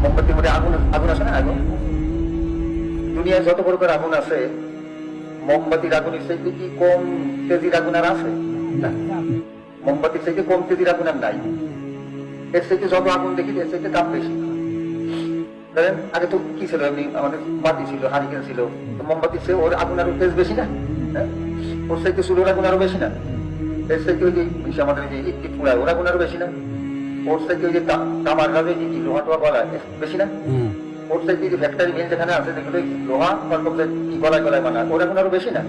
মোমবাতির মধ্যে আগুন আগুন আছে না, আগুন। দুনিয়ায় যত বড় করে আগুন আছে, মোমবাতির আগুনের চাইতে কি কম তেজির আগুন আর আছে? না, মোমবাতির চাইতে কম তেজির আগুন আর নাই। এর চাইতে যত আগুন দেখি এর চাইতে দাম বেশি। ধরেন আগে তো কি ছিল, এমনি আমাদের বাতি ছিল, হারিকেন ছিল, মোমবাতির চেয়ে ওর আগুন আরো তেজ বেশি না? হ্যাঁ, ওর চাইতে চুলোর আগুন আরো বেশি না? এর চাইতে ওই যে আমাদের যে ইট পুড়ায় ওর আগুন আরো বেশি না? ওর চাইতে ওই যে তামার গাবে যে কি লোহা টোহা গলায় বেশি না? ওর চাইতে যে ফ্যাক্টরি মিল যেখানে আছে যেগুলো লোহা কি গলায় গলায় বানায় ওর আগুন আরো বেশি না?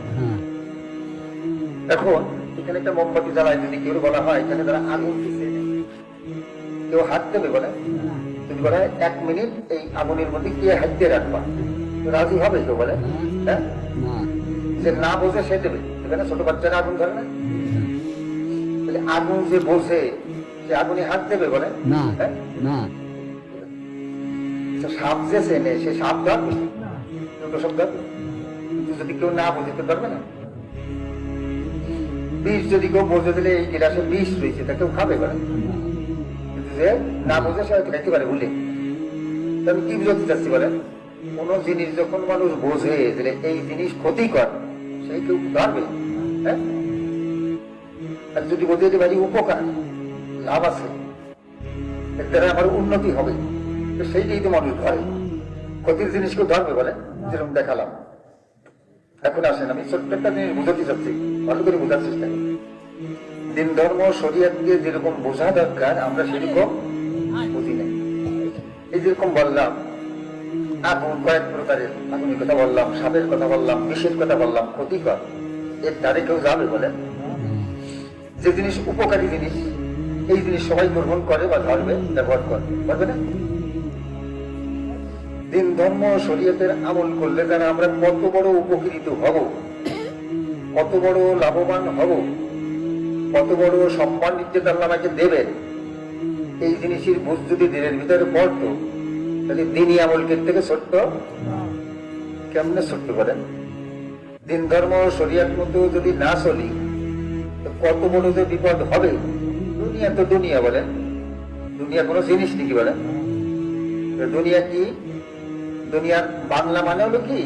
এখন এখানে একটা মোমবাতি জ্বালায় যদি কেউ বলা হয় এখানে তারা আগুন দিচ্ছে, কেউ হাত দেবে বলে? যদি বলে 1 মিনিট এই আগুনের মধ্যে কে হাত দিয়ে রাখবা, রাজি হবে কেউ বলে? হ্যাঁ, যে না বোঝে সে দেবে, দেবে না? ছোট বাচ্চারা আগুন ধরে না? আগুন যে বোঝে সে আগুনে হাত দেবে বলে? হ্যাঁ, সাপ যে চেনে সে সাপ ধরবে, সব ধরবে। কিন্তু যদি কেউ না বোঝে তো ধরবে না। বিষ যদি কেউ বোঝে দিলে এই গিলাসে বিষ রয়েছে তা কেউ খাবে বলে? কিন্তু যে না বোঝে সে হয়তো খাইতে পারে ভুলে। আমি কি বুঝতে চাচ্ছি বলেন, কোন জিনিস যখন মানুষ বোঝে যে এই জিনিস ক্ষতিকর সেই কেউ ধরবে। হ্যাঁ, আর যদি বোঝে যে ভাই উপকার লাভ আছে, এর দ্বারা আমার উন্নতি হবে, তো সেইটাই তো মানুষ ধরে। ক্ষতির জিনিস কেউ ধরবে বলে? যেরকম দেখালাম। এখন আসেন আমি ছোট্ট একটা জিনিস বুঝাতে চাচ্ছি, ভালো করে বোঝার চেষ্টা করি। দিন ধর্ম শরিয়াতকে যেরকম বোঝা দরকার আমরা সেরকম বুঝি নাই। এই যেরকম বললাম আগুন কয়েক প্রকারের, আগুনের কথা বললাম, সাপের কথা বললাম, বিষের কথা বললাম, ক্ষতিকর, এর দ্বারে কেউ যাবে বলেন? যে জিনিস উপকারী জিনিস এই জিনিস সবাই গ্রহণ করে বা ধরবে, ব্যবহার করবে না? দিন ধর্ম শরীয়তের আমল করলে যারা আমরা কত বড় উপকৃত হব, কত বড় লাভবান হব, কত বড় সম্মান ইজ্জত আল্লাহ আমাকে দেবেন, এই জিনিসের বুঝ যদি দিনের ভিতরে পড়তো তাহলে দিনই আমল থেকে ছোট্ট কেমনে ছোট্ট করেন? দিন ধর্ম শরীয়ত মতো যদি না চলি তো কত বড় যে বিপদ হবে। দুনিয়া তো দুনিয়া বলেন, দুনিয়া কোনো জিনিস নাকি বলেন? দুনিয়া কি? দুনিয়ার বাংলা মানে হলো কি?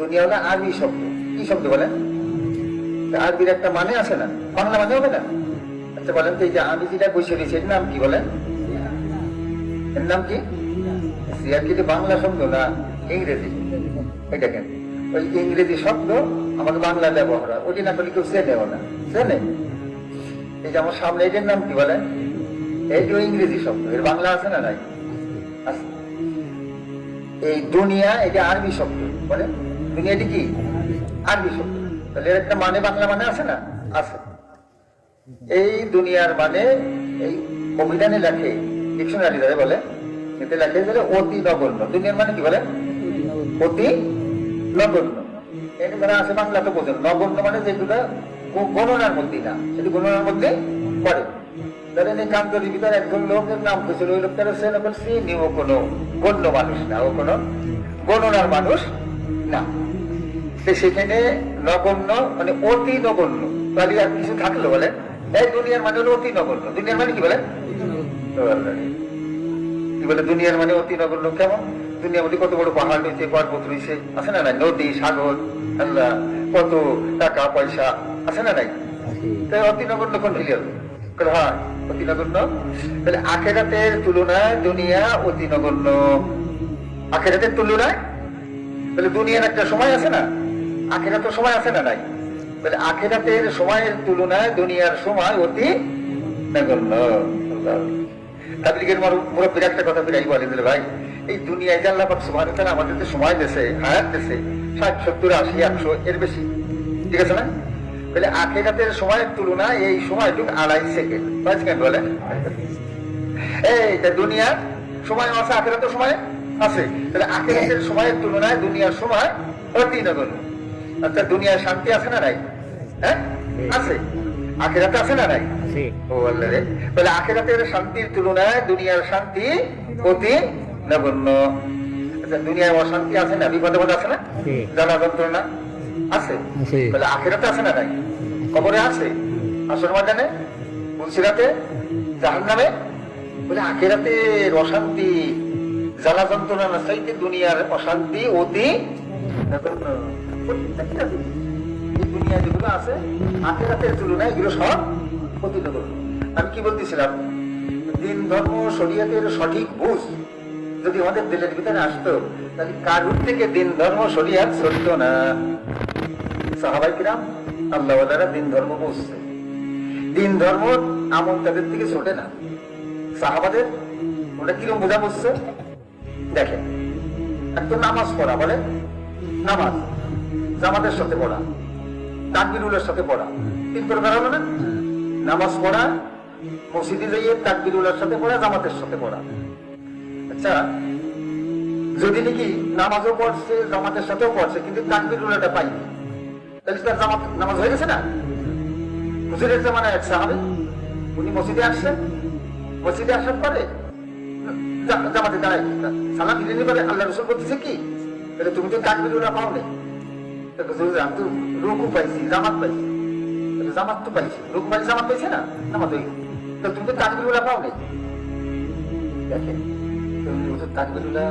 দুনিয়া হলো আরবি শব্দ। কি শব্দ বলেন? আরবির একটা মানে আছে না, বাংলা মানে হবে না? আচ্ছা বলেন তো এই যে আমি যেটা বসে রয়েছি এর নাম কি বলেন? এর নাম কি? সিয়ার কি বাংলা শব্দ না ইংরেজি? এটা কেন ওই ইংরেজি শব্দ আমাকে বাংলা ব্যবহার হয়, ওটি না করলে কেউ চেনেও না, চেনে? এই যে আমার সামনে এটার নাম কি বলেন? এইটিও ইংরেজি শব্দ, এর বাংলা আছে না নাই? আছে। এই দুনিয়া এটা আরবি শব্দ বলে, দুনিয়াটি কি আরবি শব্দ, তাহলে এর একটা মানে বাংলা মানে আছে না? আছে। এই দুনিয়ার মানে এই অভিধানে লেখে, ডিকশনারি ধরে বলে, এতে লেখে যে অতি নগণ্য। দুনিয়ার মানে কি বলে? অতি নগণ্য। এর মানে আছে বাংলা তো বোঝেন, নগণ্য মানে যেগুলো গণনার মধ্যে না, সেটি গণনার মধ্যে পড়ে। ধরেন এই কান্তরির ভিতরে একজন লোকের নাম হয়েছিল, ওই লোকটার ও কোনো গণ্য মানুষ না, ও কোনো গণনার মানুষ না। সেখানে নগণ্য মানে অতি নগণ্য, তাহলে আর কিছু থাকলো বলে এই দুনিয়ার মানে হলো অতি নগণ্য। দুনিয়ার মানে কি বলে? কি বলে দুনিয়ার মানে অতি নগণ্য? কেমন? দুনিয়ার মধ্যে কত বড় পাহাড় রয়েছে, পর্বত রয়েছে, আছে না নাই? নদী, সাগর, আল্লাহ, কত টাকা পয়সা, আছে না নাই? তাই অতি নগণ্য কোন ফিলিয়াল? হ্যাঁ, অতি নগণ্য। তাহলে আখেরাতের তুলনায় দুনিয়া অতি নগণ্য। আখেরাতের তুলনায় তাহলে দুনিয়ার একটা সময় আছে না, আখেরাতের সময় আছে না নাই? তাহলে আখেরাতের সময়ের তুলনায় দুনিয়ার সময় অতি নগণ্য। তাবলীগের মুরব্বীর একটা কথা ফিরাই বলে দিলে, ভাই এই দুনিয়ায় যে আল্লাহ পাক সুবহানাহু ওয়া তাআলা আমাদের সময় দিয়েছে, হায়াত দিয়েছে 60, 70, 80, 100 এর বেশি, ঠিক আছে না? তাহলে আখেরাতের সময়ের তুলনায় এই সময়টুকু 2.5 সেকেন্ড, 5 সেকেন্ড বলে। এই দুনিয়ার সময় আছে, আখেরাতের সময় আছে, তাহলে আখেরাতের সময়ের তুলনায় দুনিয়ার সময় অতি নগণ্য। আচ্ছা দুনিয়ার শান্তি আছে না নাই? হ্যাঁ আছে। আখেরাতে আছে না নাই? ও আল্লাহ রে, তাহলে আখেরাতের শান্তির তুলনায় দুনিয়ার শান্তি অতি নগণ্য। আচ্ছা দুনিয়ায় অশান্তি আছে না, বিপদ আছে না, জ্বালা যন্ত্রণা আছে, তাহলে আখেরাতে আছে না নাই? কবরে আছে, আসর ময়দানে, পুলসিরাতে, জাহান্নামে। বলে আখেরাতের অশান্তি জ্বালা যন্ত্রণা না চাইতে দুনিয়ার অশান্তি অতি প্রত্যেকটা জিনিস এই দুনিয়া যেগুলো আছে আখেরাতের তুলনায় এগুলো সব অতি নগণ্য। আমি কি বলতেছিলাম, দিন ধর্ম শরীয়তের সঠিক বুঝ যদি আমাদের দিলের ভিতরে আসতো, তাহলে কারুর থেকে দিন ধর্ম শরীয়ত চলত না। সাহাবায়ে কিরাম আল্লাহ ওয়ালারা দিন ধর্ম বুঝছে, দিন ধর্ম আমল তাদের থেকে ছোটে না। সাহাবাদের ওটা কিরকম বোঝা বুঝছে দেখেন, একটা নামাজ পড়া বলে, নামাজ জামাতের সাথে পড়া, তাকবীরুলের সাথে পড়া, তিন প্রকার হলো না? নামাজ পড়া, মসজিদে যাইয়ে তাকবীরুলের সাথে পড়া, জামাতের সাথে পড়া। আচ্ছা, যদি নাকি নামাজও পড়ছে জামাতের সাথেও পড়ছে কিন্তু তাকবীরুলটা পাইনি, তাহলে তার জামাত নামাজ হয়ে গেছে না? হুজুরের জামানায় এক সাহাবী, উনি মসজিদে আসছেন, মসজিদে আসার পরে জামাতে দাঁড়ায় সালাম দিলেনি, পরে আল্লাহ রাসূল বলতেছে কি, তাহলে তুমি তো তাকবীরুল্লাহ পাও না। আমি তো রুকু পাইছি, জামাত পাইছি, জামাত তো পাইছি, রুকু পাইছি, জামাত পাইছে না, নামাজ হয়ে গেছে, তুমি তো তাকবীরুল্লাহ পাও না। দেখেন তাকবীরুল্লাহ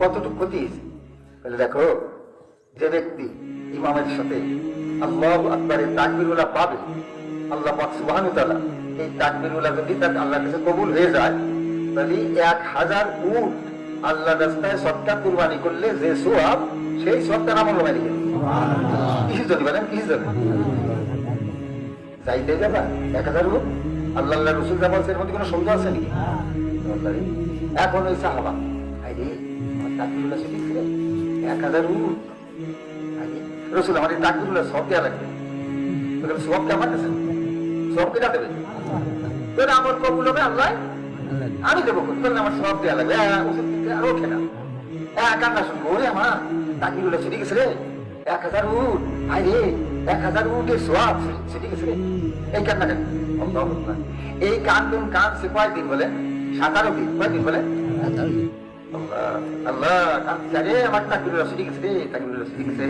কতটুকু ক্ষতি হয়েছে। তাহলে দেখো, যে ব্যক্তি ইমামের সাথে আল্লাহু আকবারের তাকবীরুল্লাহ পাবে, আল্লাহ পাক সুবহানাহু ওয়া তাআলা এই তাকবীরুল্লাহ যদি তার আল্লাহর কাছে কবুল হয়ে যায়, তাহলে 1000 উট আল্লাহর রাস্তায় সদকা কুরবানি করলে যে সওয়াব, সেই সদকার আমল হবে নাকি? কিসের জন্য বলেন, কিসের জন্য? চাইতে যাবা 1000 উট আল্লাহ রাসূল যা বলছেন, এর মধ্যে কোনো সন্দেহ আছে নাকি? এখন ওই সাহাবা, আরে আমার তাকবীরুল্লাহ শিখেছিল 1000 উট, রাসূল আমার এই তাকবীরুল্লাহ সব দেয়া লাগবে, সব কে আমার কাছে, সব কেটা দেবে? তোর আমার কবুল হবে আল্লাহ, আমি দেবো, আমার সব দেওয়া লাগবে, ওষুধ কিনতে আর ওঠে না। কান্না শুনবো, ওরে আমার তাকবীরুল্লাহ ছুটে গেছে রে, 1000 উট, আরে 1000 উটের সওয়াব ছুটে গেছে রে, এই কান্না কেন? এই কান্দন কাঁদছে কয়দিন বলে? 17 দিন। কয়দিন বলে? আল্লাহ কাঁদছে, আরে আমার তাকবীরুল্লাহ ছুটে গেছে রে, তাকবীরুল্লাহ ছুটে গেছে।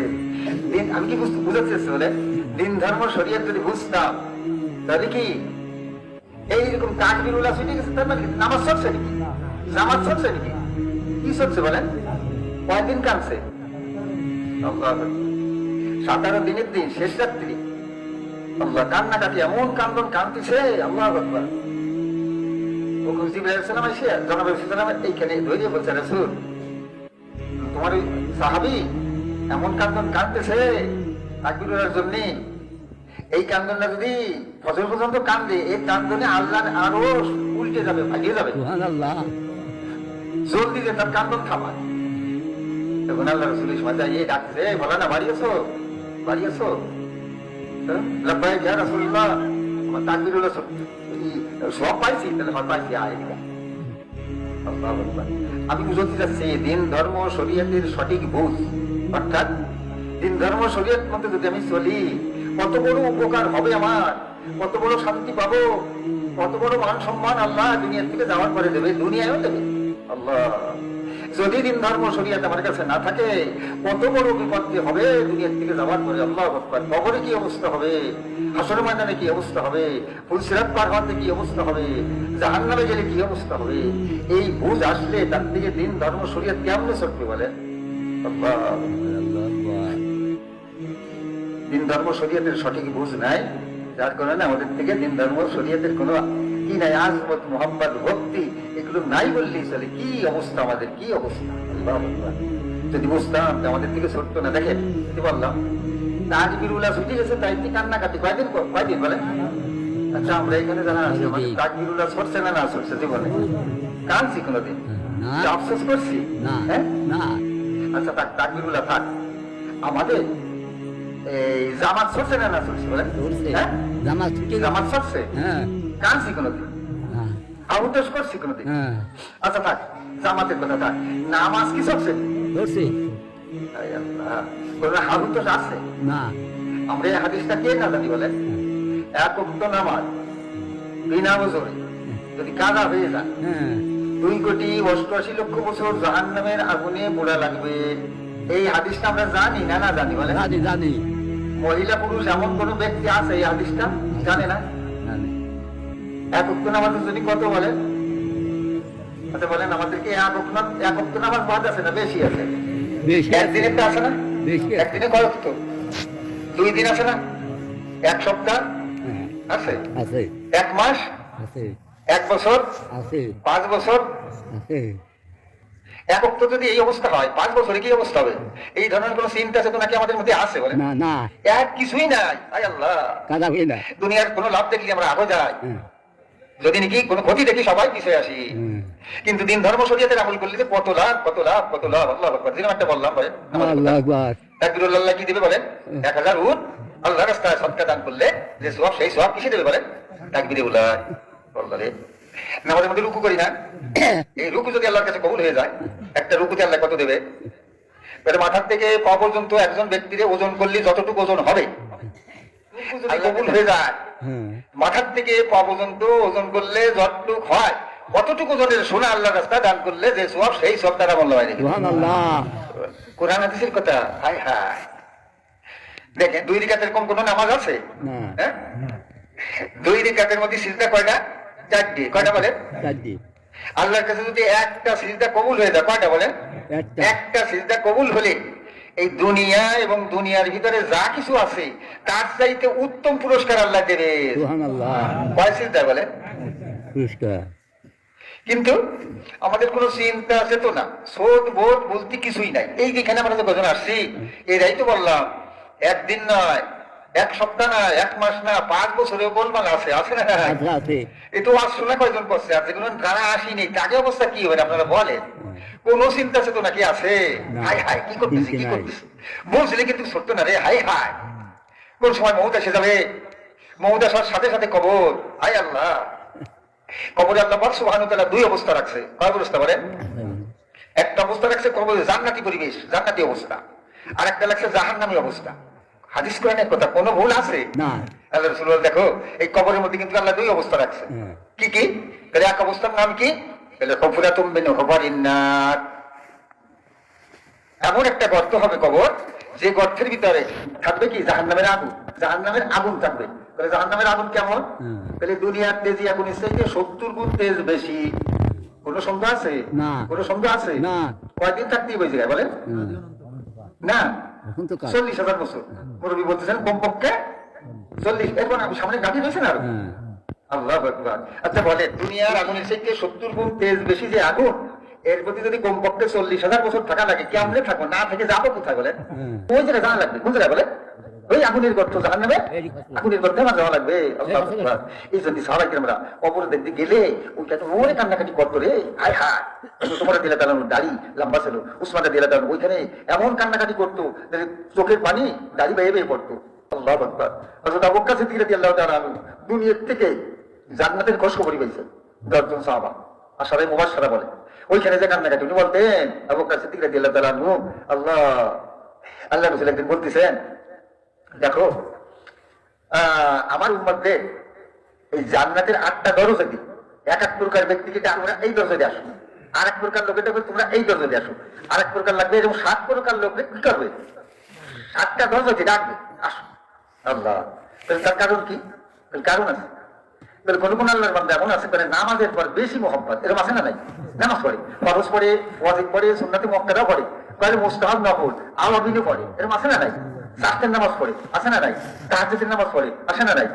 আমি কি বুঝাচ্ছি বলে, দিন ধর্ম শরীয়ত যদি বুঝতাম, তাহলে কি এইরকম তাকবীরুল্লাহ ছুটে গেছে, তার মানে নামাজ চলছে নাকি, জামাত চলছে নাকি, কি চলছে বলেন? কয়দিন কাঁদছে? 17 দিনের দিন, শেষ রাত্রি, আল্লাহ কান্নাকাটি, এমন কান্দন কাঁদতেছে, আল্লাহু আকবার। জিবরাইল আলাইহিস সালাম এসে জনাব সাল্লাল্লাহু আলাইহি এইখানে ধরে বলছে, রাসূল তোমার ওই সাহাবী এমন কান্দন কাঁদতেছে তাকবীরুল্লাহর জন্য, এই কান্দনটা যদি ফজর পর্যন্ত কান্দে, এই কান্দনে আল্লাহ আরো উল্টে যাবে, ভাগিয়ে যাবে, জলদি যে তার কান্দন থামায়। তখন আল্লাহ রাসূল সময় এই ডাকছে, বলে না বাড়ি আছো, বাড়ি আছো? লাব্বাইক ইয়া রাসূলুল্লাহ, আমার তাকবীরুল্লাহ সব পাইছি, তাহলে পাইছি, আয়। আমি বুঝতে চাচ্ছি, দিন ধর্ম শরীয়তের সঠিক বুঝ, অর্থাৎ দিন ধর্ম শরীয়ত মধ্যে যদি আমি চলি, কত বড় উপকার হবে আমার, কত বড় শান্তি পাবো, কত বড় মান সম্মান আল্লাহ দুনিয়া থেকে যাওয়ার পরে দেবে, দুনিয়ায়ও দেবে আল্লাহ। যদি দিন ধর্ম শরীয়ত আমার কাছে না থাকে, কত বড় বিপত্তি হবে দুনিয়ার থেকে যাওয়ার পরে, আল্লাহু আকবার। কবরে কি অবস্থা হবে, হাসরের ময়দানে কি অবস্থা হবে, ফুলসিরাত পার হওয়াতে কি অবস্থা হবে, জাহান্নামে গেলে কি অবস্থা হবে, এই বুঝ আসলে তার থেকে দিন ধর্ম শরীয়ত কেমনে চলবে বলে? আল্লাহ, দিন ধর্ম শরীয়তের সঠিক বুঝ নাই, যার কারণে আমাদের থেকে দিন ধর্ম শরীয়তের কোনো কি নাই, আজমত মোহাম্মদ ভক্তি এগুলো নাই বললেই চলে। কি অবস্থা আমাদের, কি অবস্থা! আল্লাহ, যদি বুঝতাম আমাদের থেকে ছুটতো না। দেখেন কি বললাম, তাকবীরুল্লাহ ছুটে গেছে, তাই কি কান্নাকাটি কয়দিন, কয়দিন বলে? আচ্ছা, আমরা এখানে জানা আছে তাকবীরুল্লাহ ছড়ছে না, না ছড়ছে জীবনে? কাঁদছি কোনোদিন? আফসোস করছি? হ্যাঁ, আচ্ছা তাকবীরুল্লাহ থাক। আমাদের এই জামাত ছড়ছে না, না ছড়ছে বলে? জামাত ছড়ছে, কাঁদছি কোনোদিন? আউটস করছি কোনোদিন? আচ্ছা থাক, জামাতের কথা থাক, নামাজ কি ছড়ছে? হারুত আছে না? আমরা এই হাদিসটা কে না জানি বলে? এক ওয়াক্ত নামাজ বিনা ওযরে যদি কাজা হয়ে যায়, 2,88,00,000 বছর জাহান্নামের আগুনে পোড়া লাগবে। এই হাদিসটা আমরা জানি না, না জানি বলে? জানি। মহিলা পুরুষ এমন কোন ব্যক্তি আছে এই হাদিসটা জানে না? এক ওয়াক্ত নামাজের যদি কত বলে? আচ্ছা বলেন আমাদেরকে এক অক্ত নামাজ বাদ আছে না বেশি আছে? বেশি একদিনে তো আছে না? বেশি একদিনে কয় অক্ত? 2 দিন আছে না? এক সপ্তাহ হ্যাঁ, আছে, আছে 1 মাস, আছে 1 বছর, আছে 5 বছর। আছে এক অক্ত যদি এই অবস্থা হয়, 5 বছরে কি অবস্থা হবে? এই ধরনের কোন চিন্তা চেতনা কি আমাদের মধ্যে আছে বলেন? না না এক কিছুই নাই। আয় আল্লাহ, কাদা হই না দুনিয়ার কোনো লাভ দেখলে আমরা আগে যাই, হ্যাঁ, যদি নাকি কোনো ক্ষতি দেখি সবাই পিছিয়ে আসি। হুম। কিন্তু দিন ধর্ম শরীয়তের আমল করলে যে কত লাভ কত লাভ কত লাভ। আল্লাহ আকবার। যেরকম একটা বললাম ভাই, আল্লাহু আকবার তাকবীরুল্লাহ কি দিবে বলেন? 1000 উট আল্লাহর রাস্তায় সদকা দান করলে যে সওয়াব, সেই সওয়াব কিসে দেবে বলেন? তাকবীরুল্লাহ বললে। নামাজের মধ্যে রুকু করি না, এই রুকু যদি আল্লাহর কাছে কবুল হয়ে যায়, একটা রুকুতে আল্লাহ কত দেবে? মাথার থেকে পা পর্যন্ত একজন ব্যক্তির ওজন করলে যতটুকু ওজন হবে, রুকু যদি কবুল হয়ে যায়, হ্যাঁ, মাথার থেকে পা পর্যন্ত ওজন করলে যতটুকু হয়, কতটুকু ওজনের সোনা আল্লাহর রাস্তায় দান করলে যে সওয়াব, সেই সওয়াব তারা মূল্য হয়। সুবহানাল্লাহ কোরআন হাদিসের কথা। হায় হায়, দেখেন 2 রাকাতের কম কোন নামাজ আছে? না হ্যাঁ, 2 রাকাতের মধ্যে সিজদা কয়টা? 4টি। কয়টা বলেন? চারটি আল্লাহর কাছে যদি একটা সিজদা কবুল হয়ে যায়, কয়টা বলেন? একটা সিজদা কবুল হলে এই দুনিয়া এবং দুনিয়ার ভিতরে যা কিছু আছে তার চাইতে উত্তম পুরস্কার আল্লাহ দেবে। সুবহানাল্লাহ কয় সিজদা বলেন? পুরস্কার কিন্তু আমাদের কোনো চিন্তা চেতনা শোধ বোধ বলতে কিছুই নাই। এই যেখানে আমরা যে কজন আসছি, এরাই তো বললাম একদিন নয়, 1 সপ্তাহ না, 1 মাস না, 5 বছরেও বলবান আছে, আছে না? আছে আছে এ তো আজ শোনা কয়জন করছে, আর যেগুলো যারা আসেনি তাকে অবস্থা কি হবে আপনারা বলেন? কোন চিন্তা চেতনা কি আছে? হাই হাই, কি করতেছি কি করতেছি বলছিলে, কিন্তু সত্য না রে। হাই হাই, কোন সময় মৌত এসে যাবে, মৌত আসার সাথে সাথে কবর। হাই আল্লাহ, কবরে আল্লাহ পাক সুবহানাহু ওয়া তাআলা 2 অবস্থা রাখছে। কয় অবস্থা বলেন? একটা অবস্থা রাখছে কবরে জান্নাতি পরিবেশ, জান্নাতি অবস্থা, আর একটা লাগছে জাহান্নামী অবস্থা। হাদিস কোরআনের কথা, কোনো ভুল আছে না আল্লাহ রাসূল দেখো এই কবরের মধ্যে কিন্তু আল্লাহ 2 অবস্থা রাখছে। কি কি? তাহলে এক অবস্থার নাম কি? তাহলে হুফরাতুম মিন হুফারিন নার, এমন একটা গর্ত হবে কবর, যে গর্তের ভিতরে থাকবে কি? জাহান্নামের আগুন। জাহান্নামের আগুন থাকবে। তাহলে জাহান্নামের আগুন কেমন? তাহলে দুনিয়ার তেজি আগুনের চাইতে 70 গুণ তেজ বেশি। কোনো সন্দেহ আছে? না। কোনো সন্দেহ আছে? না। কয়দিন থাকতেই হয়ে যায় বলেন? না, এখন তো 40,000 বছর। মুরব্বী বলতেছেন কমপক্ষে 40। এরপর আমি সামনে গাড়ি হয়েছে না? আল্লাহু আকবার। আচ্ছা বলে, দুনিয়ার আগুনের চাইতে 70 গুণ তেজ বেশি যে আগুন, এর প্রতি যদি কমপক্ষে 40,000 বছর থাকা লাগে, কেমনে থাকবো? না থেকে যাবো কোথায় বলে? ওই জায়গায় যাওয়া লাগবে। কোন জায়গায় বলে? ওই আগুনের গর্ত, জাহান্নামে আগুনের গর্তে আমার যাওয়া লাগবে। আল্লাহু আকবার। এই জন্য সাহাবায়ে কেরামরা কবর দেখতে গেলে ওইটা তো মনে কান্নাকাটি করতো রে। হায় হায়, তোমার দিলা তার দাড়ি লম্বা ছিল, উসমান দিলা তার ওইখানে এমন কান্নাকাটি করতো, চোখের পানি দাড়ি বেয়ে বেয়ে পড়তো। আল্লাহু আকবার। হযরত আবু বকর সিদ্দিক রাদিয়াল্লাহু তাআলা দুনিয়া থেকে জান্নাতের খোঁজখবরই পেয়েছেন 10 জন সাহাবা, আশারায়ে মুবাশশারা বলে। ওইখানে যে কান্নাকাটি উনি বলতেন, আবু বকর সিদ্দিক রাদিয়াল্লাহু তাআলা আল্লাহ রাসূল একদিন বলতেছেন, দেখো আমার উম্মতদের এই জান্নাতের 8টা দরজা দিই, এক এক প্রকার ব্যক্তিকে তোমরা এই দরজা দিয়ে আসো, আর এক প্রকার লোকের তোমরা এই দরজা দিয়ে আসো, আর এক প্রকার লাগবে, এবং 7 প্রকার লোককে কি করবে? 7টা দরজা দিয়ে ডাকবে, আসো। আল্লাহ, তার কারণ কি? কারণ আছে। কোন কোন আল্লাহর বান্দা এমন আছে করে নামাজের পর বেশি মোহাম্মত, এরকম আছে না নাই? নামাজ পড়ে, ফরজ পড়ে, ওয়াজিব পড়ে, সুন্নাতে মুআক্কাদা পড়ে, তাহলে মুস্তাহাব নফল আওয়াবিনও পড়ে, এরকম আছে না নাই? সাতের নামাজ পড়ে, আছে না নাই? তাহাজ্জুদের নামাজ পড়ে, আছে না নাই?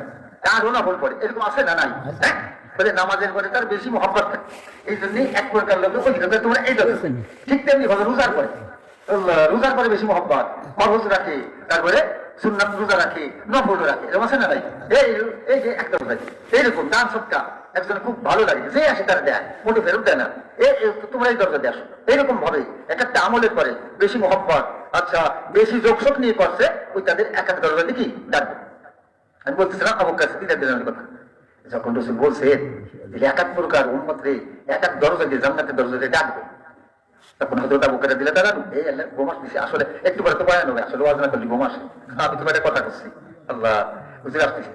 তারও নফল পড়ে, এরকম আছে না নাই? হ্যাঁ, বলে নামাজের পরে তার বেশি মোহাম্মত থাকে। এই জন্যই এক প্রকার লোক তোমরা এই দরজা, ঠিক তেমনি ভাবে রোজার পরে, রোজার পরে বেশি মোহাম্মত, ফরজ রাখে, তারপরে সুন্নাত রোজা রাখে, নফল রাখে, এরকম আছে না নাই? এই যে একটা রোজা, এইরকম দান সৎকার একজন খুব ভালো লাগে, যে আসে তার দেয়, মোটে ফেরত দেয় না। তোমরা এই দরজা দিয়ে আসো। এইরকম ভাবে এক একটা আমলের পরে বেশি মোহাম্মত, আচ্ছা বেশি যোগসোগ নিয়ে করছে, ওই তাদের এক এক দরজা দিয়ে কি ডাকবে। আমি বলতেছিলাম আবু বকর সিদ্দিক রাদিয়াল্লাহু আনহু কথা, যখন রাসূল বলছেন এক এক প্রকার উম্মতরে এক এক দরজা দিয়ে জান্নাতের দরজা দিয়ে ডাকবে, তখন হযরত আবু বকর রাদিয়াল্লাহু তাআলা এই আল্লাহ গোমাস দিছে, আসলে একটু পরে তো বয়ান হবে, আসলে ওয়াজ না করলে গোমাস, আমি তো একটা কথা করছি, আল্লাহ বুঝে আসতেছি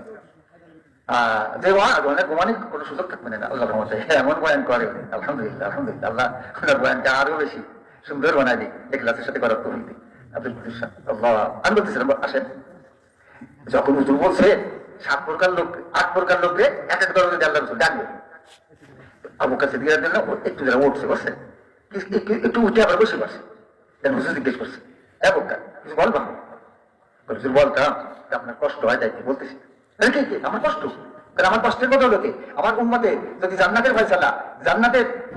যে অনেক গোমানির কোনো সুযোগ থাকবে না। আল্লাহ রহমতে এমন বয়ান করে, আলহামদুলিল্লাহ আলহামদুলিল্লাহ, আল্লাহ ওনার বয়ানটা আরো বেশি সুন্দর বানাই দিই, ইখলাসের সাথে করার তৌফিক দিই। আল্লাহ, আমি বলতেছিলাম আসেন, যখন হুজুর বলছে 7 প্রকার লোক 8 প্রকার লোককে এক এক দরজা দিয়ে আল্লাহ রাসূল ডাকবে, আবু কাছে দিয়ে দিল, একটু যেন উঠছে, বসে একটু উঠে আবার বসে বসে হুজুর জিজ্ঞেস করছে, হ্যাঁ বোকা কিছু বলবা? হুজুর বলতাম আপনার কষ্ট হয় তাই বলতেছি। আমার কষ্ট? কারণ আমার কষ্টের কথা হলো কি, আমার উম্মতে যদি জান্নাতের ফয়সালা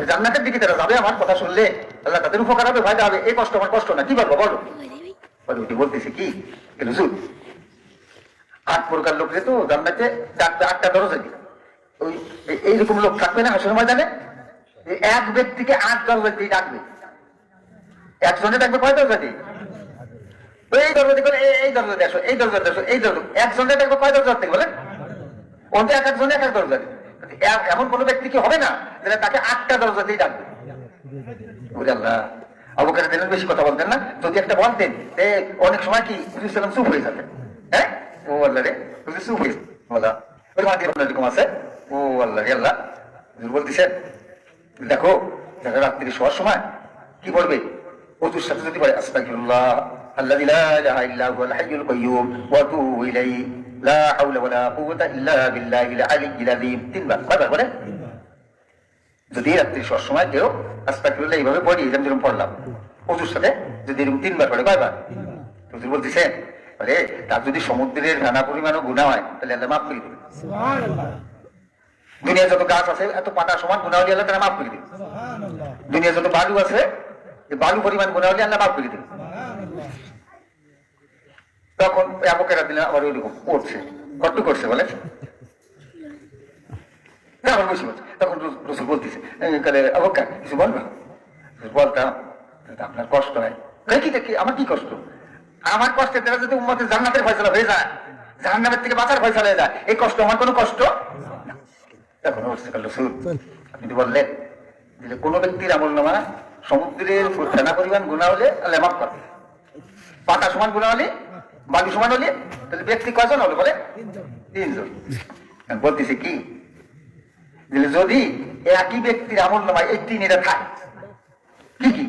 জান্নাতের দিকে তারা যাবে, আমার কথা শুনলে আল্লাহ তাদের উপকার হবে, ফায়দা হবে, এই কষ্ট আমার কষ্ট না, কি বলবো বলো? বলতেছি কি হুজুর, 8 প্রকার লোকরে তো জান্নাতে 8টা দরজা দিই, ওই এইরকম লোক থাকবে না হাসরের ময়দানে? এক ব্যক্তিকে 8 দরজা দিয়ে ডাকবে, একজনে ডাকবে কয় দরজা দিয়ে? এই দরজা দিয়ে, এই দরজা দেখো, এই দরজা দেখো, এই দরজা, একজনে ডাকবে কয় দরজা থেকে বলেন? ওতে এক একজনে এক এক দরজা দিয়ে। এমন কোন ব্যক্তি কি হবে না যেটা তাকে 8টা দরজা দিয়ে ডাকবে? আল্লাহ, আবু বকর দিলেন বেশি কথা বলতেন না, যদি একটা বলতেন অনেক সময় কি হুজুর চুপ হয়ে যাবেন। হ্যাঁ, ও আল্লাহ রে, হুজুর চুপ হয়ে বলা ওই মাঝে এরকম আছে। ও আল্লাহ রে আল্লাহ, হুজুর বলতেছেন দেখো রাত্রি শোয়ার সময় কি বলবে? ওযুর সাথে যদি বলে আস্তাগফিরুল্লাহ আল্লাযী লা ইলাহা ইল্লা হুয়াল হাইয়ুল কাইয়্যুম ওয়া আতুবু ইলাইহি লা হাওলা ওয়ালা কুওয়াতা ইল্লা বিল্লাহিল আলিয়্যিল আযীম, 3 বার কয়বার বলে? যদি রাত্রি শোয়ার সময় কেউ আস্তাগফিরুল্লাহ এইভাবে পড়ি, যেমন পড়লাম, ওযুর সাথে যদি এরকম 3 বার পড়ে, কয়বার? হুজুর বলতেছেন বলে তার যদি সমুদ্রের নানা পরিমাণও গুনাহ হয় তাহলে আল্লাহ মাফ করে দেবে। সুবহানাল্লাহ। দুনিয়া যত গাছ আছে এত পাতা সমান গুনাহ হলে আল্লাহ তারা মাফ করে দেবে। সুবহানাল্লাহ। দুনিয়া যত বালু আছে এই বালু পরিমাণ গুনাহ হলে আল্লাহ মাফ করে দেবে। সুবহানাল্লাহ। তখন আবু বকর রাদিয়াল্লাহু আবার ওইরকম করছে, কষ্ট করছে বলে আবার বসে বলছে। তখন রাসূল বলতেছে কালে আবু বকর কিছু বলবা? বলতাম আপনার কষ্ট হয়। কি দেখি আমার কি কষ্ট? আমার কষ্টের দ্বারা যদি উম্মতের জান্নাতের ফয়সালা হয়ে যায়, জাহান্নামের থেকে বাঁচার ফয়সালা হয়ে যায়, এই কষ্ট আমার কোনো কষ্ট না। তখন রাসূল আপনি তো বললেন যে কোন ব্যক্তির আমলনামা সমুদ্রের ফেনা পরিমাণ গুনাহ হলে আল্লাহ মাফ করে, পাতা সমান গুনাহ হলে, বালু সমান হলে, তাহলে ব্যক্তি কয়জন হলো বলে? 3 জন। বলতেছে কি যদি একই ব্যক্তির আমলনামায় এই 3 থাকে, কি কি?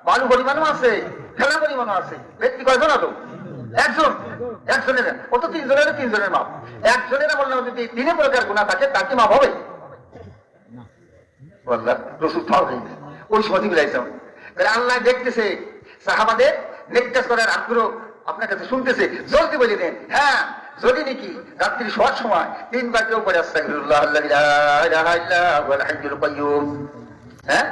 বালু পরিমাণও আছে, ফেনা পরিমাণও আছে, ব্যক্তি কয়জন হলো? একজন। একজনের, ও তো 3 জনের 3 জনের মাপ। একজনের আমলনামায় যদি 3 প্রকার গুনাহ থাকে তার কি মাপ হবে? আল্লাহ রাসূল তাও হয়ে গেছে। ওই সময় বিলাইছিলাম আল্লাহ দেখতেছে সাহাবাদের নেক কাজ করার আগ্রহ আপনার কাছে শুনতেছে, জলদি বলে দেন। হ্যাঁ, যদি নাকি রাত্রি শোয়ার সময় 3 বার কেউ পড়ে আস্তাগফিরুল্লাহ আল্লাযী লা ইলাহা ইল্লা হুয়াল হাইয়ুল কাইয়্যুম, হ্যাঁ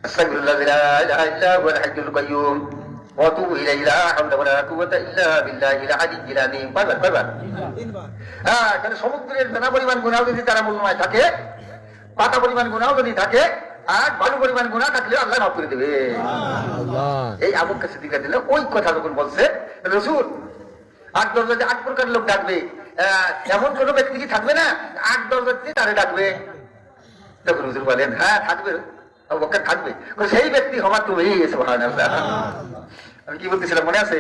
আস্তাগফিরুল্লাহ লা ইলাহা ইল্লা হুয়াল হাইয়ুল কাইয়্যুম ওয়া আতুবু ইলাইহি লা হাওলা ওয়ালা কুওয়াতা ইল্লা বিল্লাহিল আলিয়্যিল আযীম, কয়বার? 3 বার। হ্যাঁ, কারণ সমুদ্রের ফেনা পরিমাণ গুনাহ যদি তার আমলনামায় থাকে, পাতা পরিমাণ গুনাহ যদি থাকে, আর বালু পরিমাণ গুনাহ থাকলে আল্লাহ মাফ করে দেবে। এই আবু বকর সিদ্দিক রাদিয়াল্লাহু ওই কথা যখন বলছে রাসূল 8 দরজাতে 8 প্রকার লোক ডাকবে, এমন কোন ব্যক্তি কি থাকবে না 8 দরজাতে তারে ডাকবে? তখন হুজুর বলেন হ্যাঁ থাকবে, আবু বকর থাকবে। সেই ব্যক্তি হওয়া তুমি। সুবহানাল্লাহ। আমি কি বলতেছিলাম মনে আছে?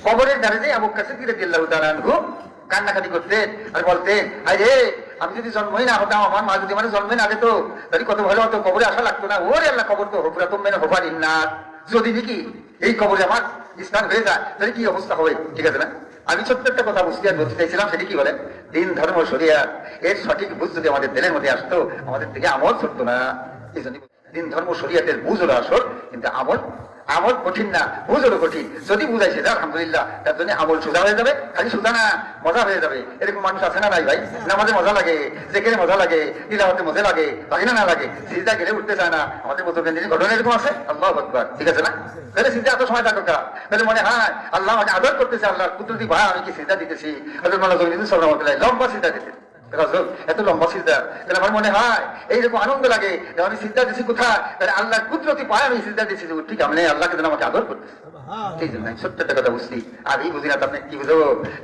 কবরের ধারে যে আবু বকর সিদ্দিক রাদিয়াল্লাহু তাআলা আনহু কান্নাকাটি করতেন আর বলতেন আরে আমি যদি জন্মই না হতাম, আমার মা যদি মানে জন্মে না দিত তাহলে কত ভালো হতো, কবরে আসা লাগতো না। ওরে আল্লাহ, কবর তো হুফরাতুম মিন হুফারিন নার, যদি নাকি এই কবরে আমার স্থান হয়ে যায় তাহলে কি অবস্থা হবে? ঠিক আছে না? আমি ছোট্ট একটা কথা বুঝতে বলতে চাইছিলাম, সেটা কি বলেন, দিন ধর্ম শরিয়াত এর সঠিক বুঝ যদি আমাদের দিলের মধ্যে আসতো, আমাদের থেকে আমল ছুটতো না। এই জন্য দিন ধর্ম শরিয়াতের বুঝ হলো আসল, কিন্তু আমল কঠিন না, বুঝ হলো কঠিন। যদি বুঝাইছে আলহামদুলিল্লাহ, তার জন্য আমল সোজা হয়ে যাবে। খালি সোজা না, মজা হয়ে যাবে। এরকম মানুষ আছে না নাই ভাই? নামাজে মজা লাগে, জেকেরে মজা লাগে, তিলাওয়াতে মজা লাগে, লাগে না লাগে, সিজদা গেলে উঠতে চায় না। আমাদের মুসলমানদের ঘটনা এরকম আছে। আল্লাহু আকবার, ঠিক আছে না? তাহলে সিজদা এত সময় থাকো কা, তাহলে মনে হয় আল্লাহ আমাকে আদর করতেছে, আল্লাহর কুদরতি ভাই আমি কি সিজদা দিতেছি। হযরত মাওলানা জমিনুদ্দিন সাহেব রাহমাতুল্লাহ লম্বা সিজদা দিতেন, এত লম্বা সিজদা। তাহলে আমার মনে হয় এইরকম আনন্দ লাগে যে আমি সিজদা দিছি কোথায়, তাহলে আল্লাহর কুদরতি পায় আমি সিজদা দিছি, ঠিক আমি আল্লাহকে যেন আমাকে আদর করতেছে। সেই জন্য সত্য একটা কথা বুঝছি, আর এই বুঝি না আপনি কি বুঝো?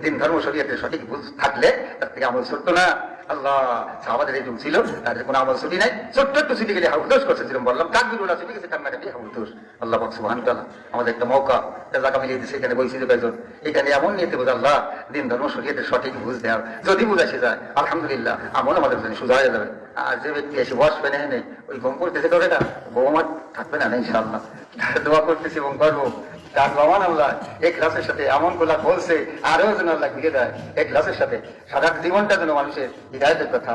দিন ধর্ম শরীয়তের সঠিক বুঝ থাকলে তার থেকে আমল ছোট্ট না। আল্লাহ সাহাবাদের এই যুগ ছিল, তাদের কোনো আমল ছুটি নাই, ছোট্ট একটু ছুটি গেলে হাউদোষ করছে, যেরকম বললাম তাকবীরুল্লাহ ছুটি গেছে, কান্নাকাটি হাউদোষ। আল্লাহ পাক সুবহানাহু ওয়া তাআলা আমাদের একটা মৌকা জায়গা মিলিয়ে দিয়েছে, এখানে বলছি যে কয়েকজন এখানে এমন নিতে বোঝা আল্লাহ দিন ধর্ম শরীয়তের সঠিক বুঝ দেওয়ার, যদি বুঝাইছে যায় আলহামদুলিল্লাহ আমল আমাদের জন্য সোজা হয়ে যাবে। আর যে ব্যক্তি এসে বসবে না, নেই ওই ঘুম করতেছে করে না, বউ আমার থাকবে না ইনশাআল্লাহ। দোয়া করতেছি এবং করবো তার রমান আল্লাহ এক গ্লাসের সাথে এমন গোলা বলছে আরো যেন আল্লাহ ঘিরে দেয়, এক গ্লাসের সাথে সারা জীবনটা যেন মানুষের হৃদায়তের কথা